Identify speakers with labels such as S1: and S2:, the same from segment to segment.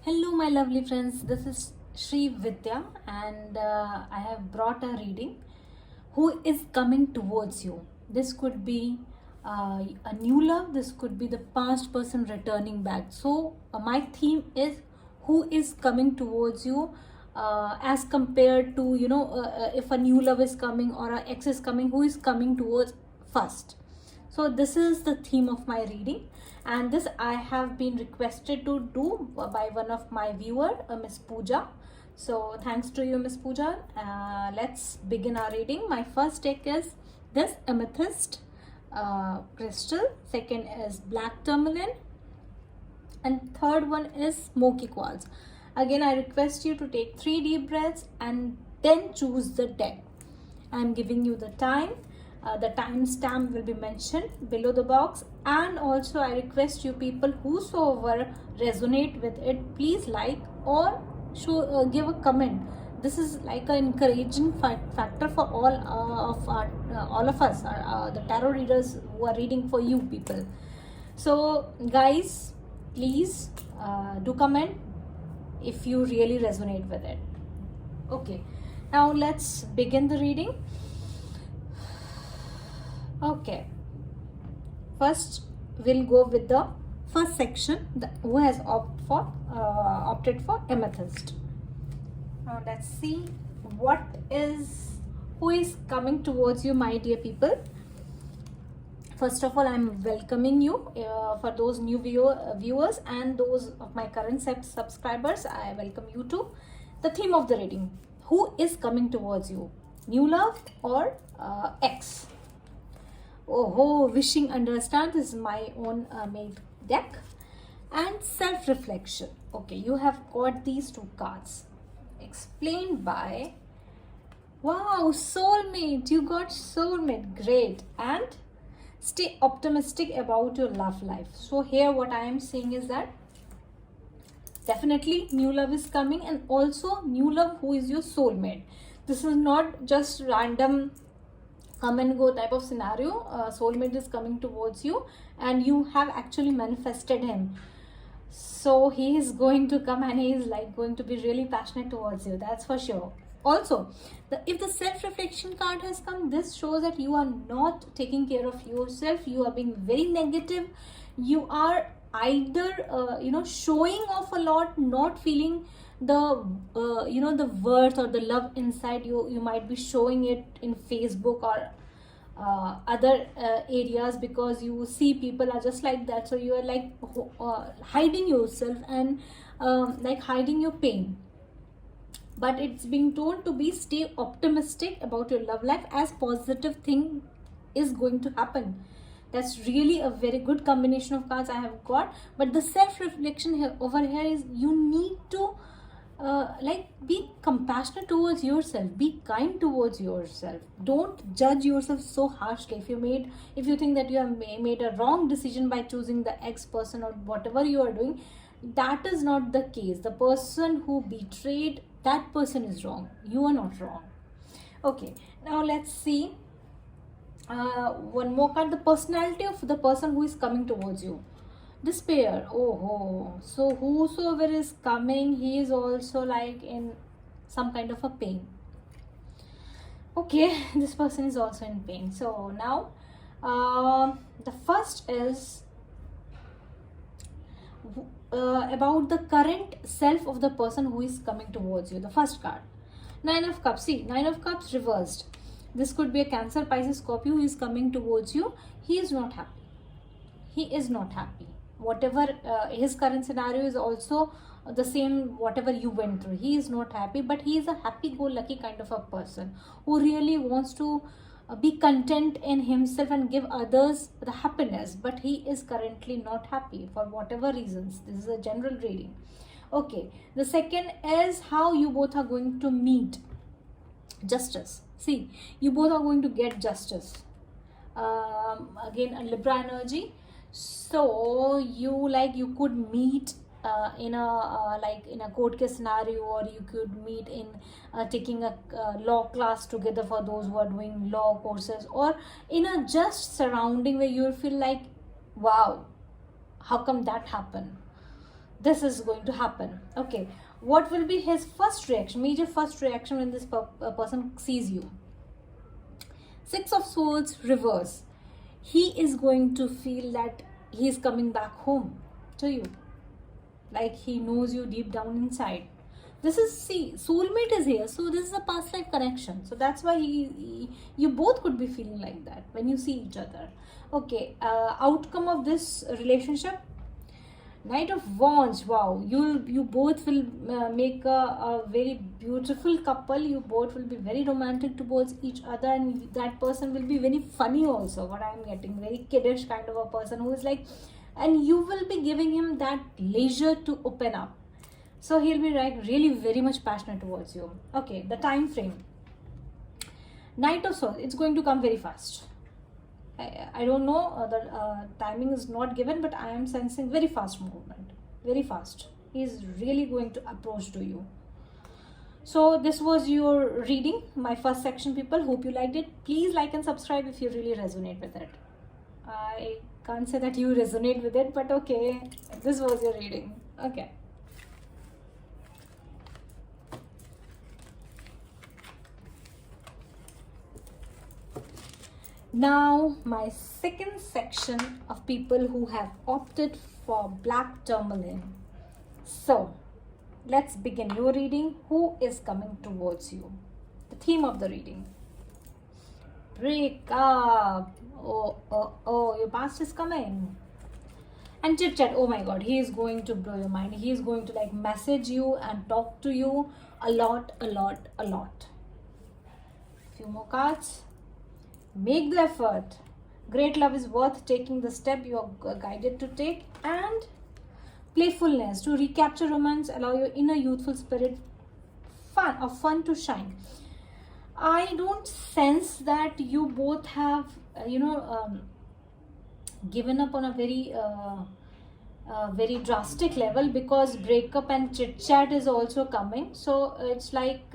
S1: Hello, my lovely friends. This is Sri Vidya, and I have brought a reading. Who is coming towards you? This could be a new love, this could be the past person returning back. So, my theme is who is coming towards you as compared to, if a new love is coming or an ex is coming, who is coming towards first. So this is the theme of my reading, and this I have been requested to do by one of my viewer, Miss Pooja. So thanks to you, Miss Pooja. Let's begin our reading. My first deck is this amethyst crystal, second is black tourmaline, and third one is smoky quartz. Again, I request you to take 3 deep breaths and then choose the deck. I am giving you the time. The timestamp will be mentioned below the box, and also I request you people whosoever resonate with it, please like or give a comment. This is like an encouraging factor for all of us, the tarot readers who are reading for you people. So guys, please do comment if you really resonate with it. Okay, now let's begin the reading. Okay, first we'll go with the first section, who has opted for amethyst. Now let's see who is coming towards you, my dear people. First of all, I'm welcoming you. For those new viewers and those of my current subscribers, I welcome you to the theme of the reading. Who is coming towards you? New love or ex? Oh, wishing understand. This is my own made deck. And self-reflection. Okay, you have got these two cards. Explained by, wow, soulmate. You got soulmate. Great. And stay optimistic about your love life. So here what I am saying is that definitely new love is coming, and also new love who is your soulmate. This is not just random come and go type of scenario. Soulmate is coming towards you and you have actually manifested him. So he is going to come and he is like going to be really passionate towards you, that's for sure. Also, if the self-reflection card has come, this shows that you are not taking care of yourself. You are being very negative. You are either showing off a lot, not feeling the the worth or the love inside you. You might be showing it in Facebook or other areas because you see people are just like that, so you are like hiding yourself and like hiding your pain. But it's being told to be stay optimistic about your love life, as positive thing is going to happen. That's really a very good combination of cards I have got. But the self-reflection here over here is you need to be compassionate towards yourself, be kind towards yourself. Don't judge yourself so harshly. If you think that you have made a wrong decision by choosing the ex person or whatever you are doing, that is not the case. The person who betrayed, that person is wrong, you are not wrong. Okay, now let's see one more card, the personality of the person who is coming towards you. Despair. Oh, so whosoever is coming, he is also like in some kind of a pain. Okay, this person is also in pain. So now the first is about the current self of the person who is coming towards you. The first card, 9 of Cups. See, 9 of Cups reversed. This could be a Cancer, Pisces, Scorpio who is coming towards you. He is not happy. He is not happy. Whatever his current scenario is also the same, whatever you went through. He is not happy, but he is a happy-go-lucky kind of a person who really wants to be content in himself and give others the happiness. But he is currently not happy for whatever reasons. This is a general reading. Okay, the second is how you both are going to meet. Justice. See, you both are going to get justice. Again, a Libra energy. So you could meet in a court case scenario, or you could meet in taking a law class together for those who are doing law courses, or in a just surrounding where you feel like, wow, how come that happened? this is going to happen. Okay, what will be his first reaction, major first reaction when this person sees you? Six of Swords reverse. He is going to feel that he is coming back home to you, like he knows you deep down inside. This is, see, soulmate is here, so this is a past life connection. So that's why you both could be feeling like that when you see each other. Okay, outcome of this relationship, Knight of Wands. Wow, you both will make a very beautiful couple. You both will be very romantic towards each other, and that person will be very funny also. What I'm getting, very kiddish kind of a person who is like, and you will be giving him that leisure to open up. So he'll be like really very much passionate towards you. Okay, the time frame. Knight of Swords, it's going to come very fast. I don't know, the timing is not given, but I am sensing very fast movement. Very fast. He is really going to approach to you. So this was your reading, my first section, people. Hope you liked it. Please like and subscribe if you really resonate with it. I can't say that you resonate with it, but okay, this was your reading. Okay. Now, my second section of people who have opted for black tourmaline. So, let's begin your reading. Who is coming towards you? The theme of the reading. Break up. Oh, your past is coming. And chit chat. Oh my god, he is going to blow your mind. He is going to like message you and talk to you a lot. Few more cards. Make the effort. Great love is worth taking the step you are guided to take. And playfulness, to recapture romance, allow your inner youthful spirit fun to shine. I don't sense that you both have given up on a very drastic level, because breakup and chit chat is also coming. So it's like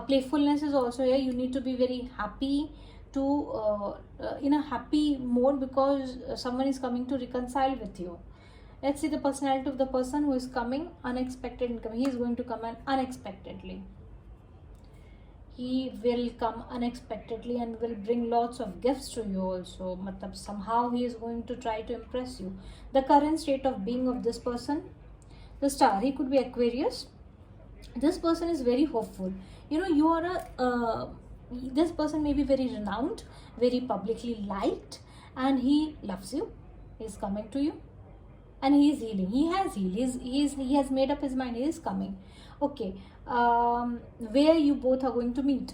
S1: playfulness is also here. You need to be very happy to in a happy mode, because someone is coming to reconcile with you. Let's see the personality of the person who is coming. Unexpected income. He is going to come unexpectedly. He will come unexpectedly and will bring lots of gifts to you also. Matlab, somehow he is going to try to impress you. The current state of being of this person, the star, he could be Aquarius. This person is very hopeful. You are this person may be very renowned, very publicly liked, and he loves you. He is coming to you, and he is healing. He has healed. He has made up his mind. He is coming. Okay, where you both are going to meet?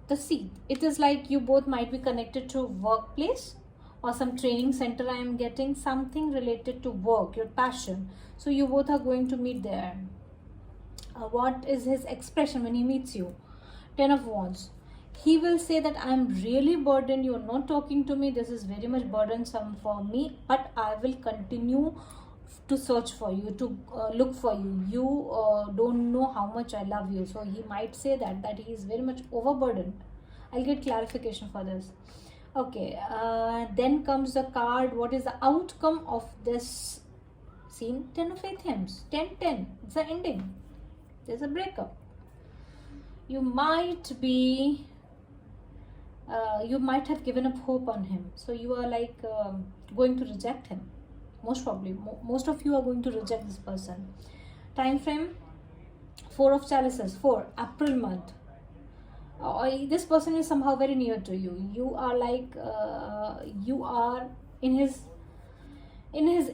S1: The sea. It is like you both might be connected to workplace or some training center. I am getting something related to work, your passion. So you both are going to meet there. What is his expression when he meets you? Ten of Wands. He will say that I am really burdened. You are not talking to me. This is very much burdensome for me, but I will continue to search for you, to look for you. You don't know how much I love you. So he might say that he is very much overburdened. I'll get clarification for this. Okay, then comes the card. What is the outcome of this scene? 10 of Athens. 10. It's the ending. There's a breakup. You might have given up hope on him. So you are like going to reject him. Most probably. Most of you are going to reject this person. Time frame, 4 of Chalices. 4, April month. This person is somehow very near to you. You are like, you are in his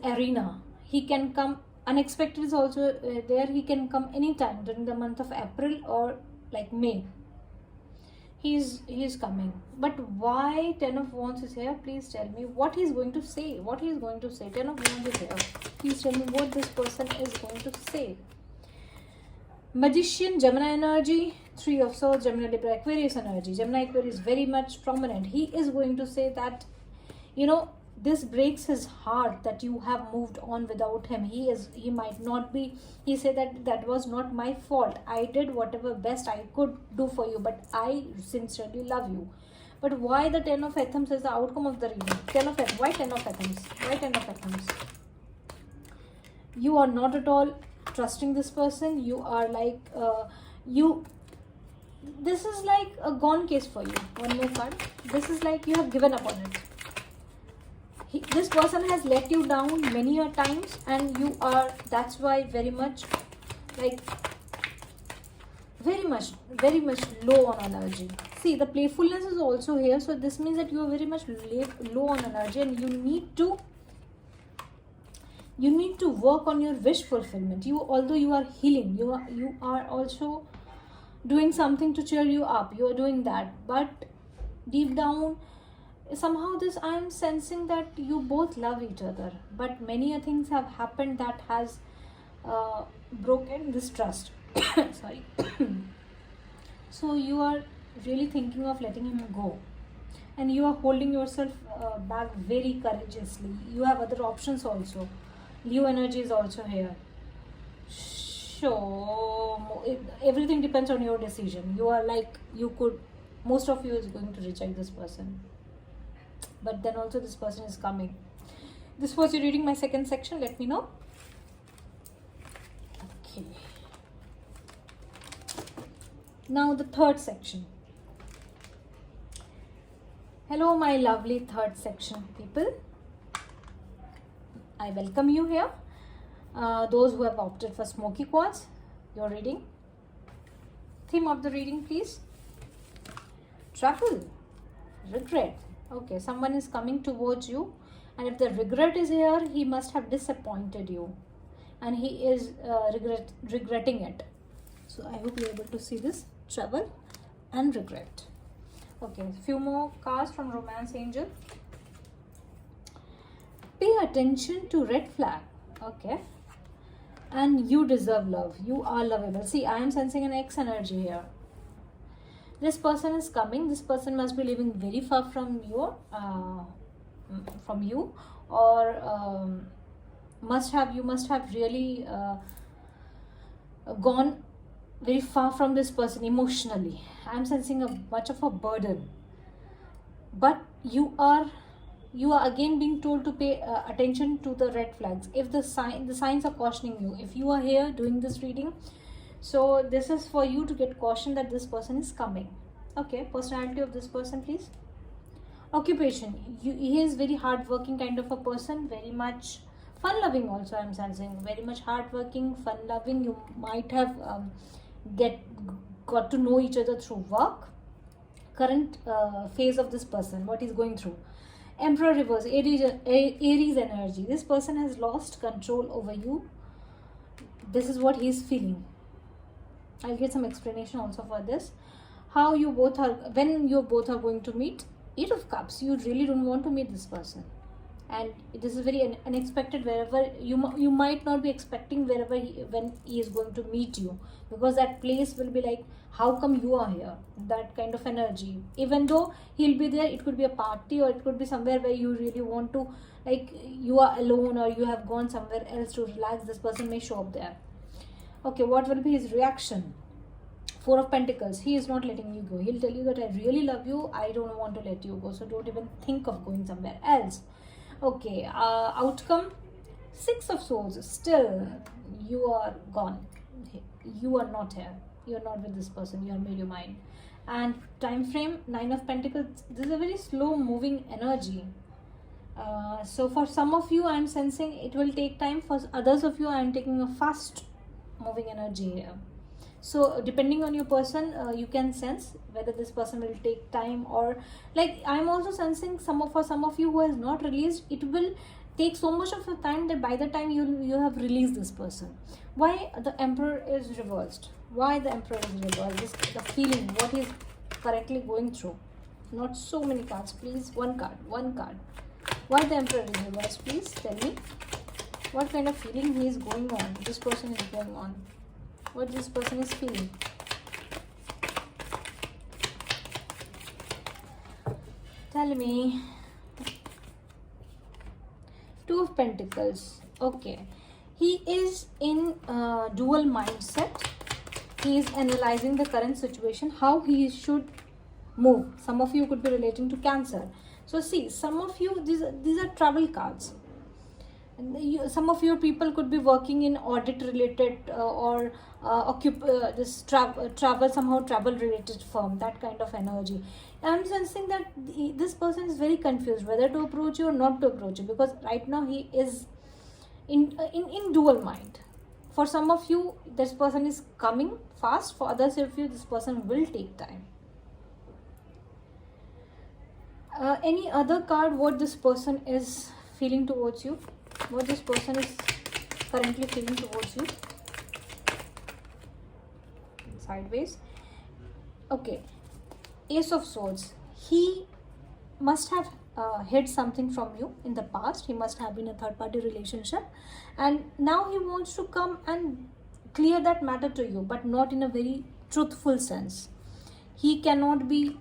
S1: arena. He can come. Unexpected is also there. He can come anytime during the month of April or like May. He's coming. But why 10 of Wands is here? Please tell me what he's going to say. 10 of Wands is here. Please tell me what this person is going to say. Magician, Gemini energy. 3 of Swords, Gemini, Libra, Aquarius energy. Gemini, Aquarius is very much prominent. He is going to say that, this breaks his heart that you have moved on without him. He might not be. He said that was not my fault. I did whatever best I could do for you, but I sincerely love you. But why the 10 of Athens is the outcome of the reading? 10 of Athens. Why 10 of Athens? Why 10 of Athens? You are not at all trusting this person. You are like this is like a gone case for you. One more card. This is like you have given up on it. This person has let you down many a times, and you are, that's why, very much like very much low on energy. See, the playfulness is also here, so this means that you are very much low on energy, and you need to work on your wish fulfillment. Although you are healing, you are also doing something to cheer you up. You are doing that, but deep down, somehow this I am sensing that you both love each other, but many things have happened that has broken this trust. Sorry. So you are really thinking of letting him go, and you are holding yourself back very courageously. You have other options also. Leo energy is also here. So everything depends on your decision. You are like, most of you is going to reject this person, but then also this person is coming. This was your reading, my second section. Let me know. Okay. Now the third section. Hello, my lovely third section people. I welcome you here. Those who have opted for smoky quartz, your reading. Theme of the reading, please. Trouble, regret. Okay, someone is coming towards you, and if the regret is here, he must have disappointed you, and he is regretting it. So I hope you're able to see this. Trouble and regret. Okay, few more cards from Romance Angel. Pay attention to red flag. Okay, and you deserve love. You are lovable. See, I am sensing an X energy here. This person is coming. This person must be living very far from you, or you must have really gone very far from this person emotionally. I'm sensing much of a burden, but you are again being told to pay attention to the red flags. If the signs are cautioning you, if you are here doing this reading, so this is for you to get caution that this person is coming. Okay, personality of this person, please. Occupation, he is very hardworking kind of a person, very much fun-loving also. I'm sensing very much hardworking, fun-loving. You might have got to know each other through work. Current phase of this person, what he's going through. Emperor reverse, Aries energy. This person has lost control over you. This is what he's feeling. I'll get some explanation also for this. How you both are, when you both are going to meet. Eight of Cups, you really don't want to meet this person, and this is very unexpected. Wherever you might not be expecting when he is going to meet you, because that place will be like, how come you are here? That kind of energy. Even though he'll be there, it could be a party, or it could be somewhere where you really want to, like, you are alone, or you have gone somewhere else to relax. This person may show up there. Okay, what will be his reaction? Four of Pentacles, he is not letting you go. He'll tell you that I really love you, I don't want to let you go, so don't even think of going somewhere else. Okay, outcome, Six of Swords, still you are gone. You are not here. You are not with this person. You have made your mind. And time frame, Nine of Pentacles, this is a very slow moving energy. So for some of you, I am sensing it will take time. For others of you, I am taking a fast moving energy here. So depending on your person, you can sense whether this person will take time, or like I'm also sensing for some of you who has not released, it will take so much of a time that by the time you have released this person. Why the Emperor is reversed? Why the Emperor is reversed? The feeling, what he's currently going through. Not so many cards, please. One card. Why the Emperor is reversed? Please tell me what kind of feeling he is going on. This person is going on. What this person is feeling. Tell me. Two of Pentacles. Okay. He is in dual mindset. He is analyzing the current situation, how he should move. Some of you could be relating to Cancer. So see, some of you, these are travel cards. And some of your people could be working in audit related or this travel, somehow travel related firm, that kind of energy. I'm sensing that this person is very confused whether to approach you or not to approach you, because right now he is in dual mind. For some of you, this person is coming fast. For others of you, this person will take time. Any other card, what this person is feeling towards you? What this person is currently feeling towards you? Sideways. Okay. Ace of Swords. He must have hid something from you in the past. He must have been a third party relationship, and now he wants to come and clear that matter to you, but not in a very truthful sense. He cannot be,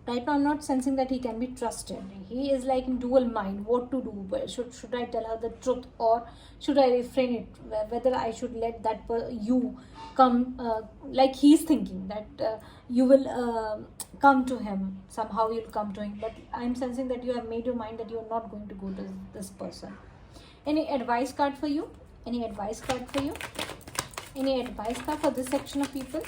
S1: right now I'm not sensing that he can be trusted. He is like in dual mind, what to do. Well, should I tell her the truth, or should I refrain it? Whether I should let that you come, like he's thinking that you will come to him, somehow you'll come to him, but I'm sensing that you have made your mind that you're not going to go to this person. Any advice card for you? Any advice card for you? Any advice card for this section of people?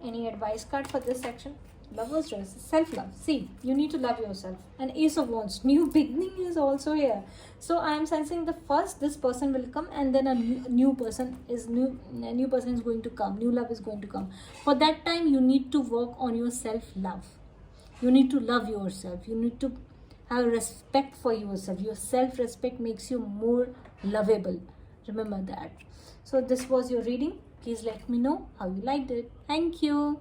S1: Any advice card for this section? Lover's dress, self-love. See, you need to love yourself. And Ace of Wands, new beginning is also here. So I am sensing the first this person will come, and then a new person is going to come. New love is going to come. For that time, you need to work on your self-love. You need to love yourself. You need to have respect for yourself. Your self-respect makes you more lovable. Remember that. So this was your reading. Please let me know how you liked it. Thank you.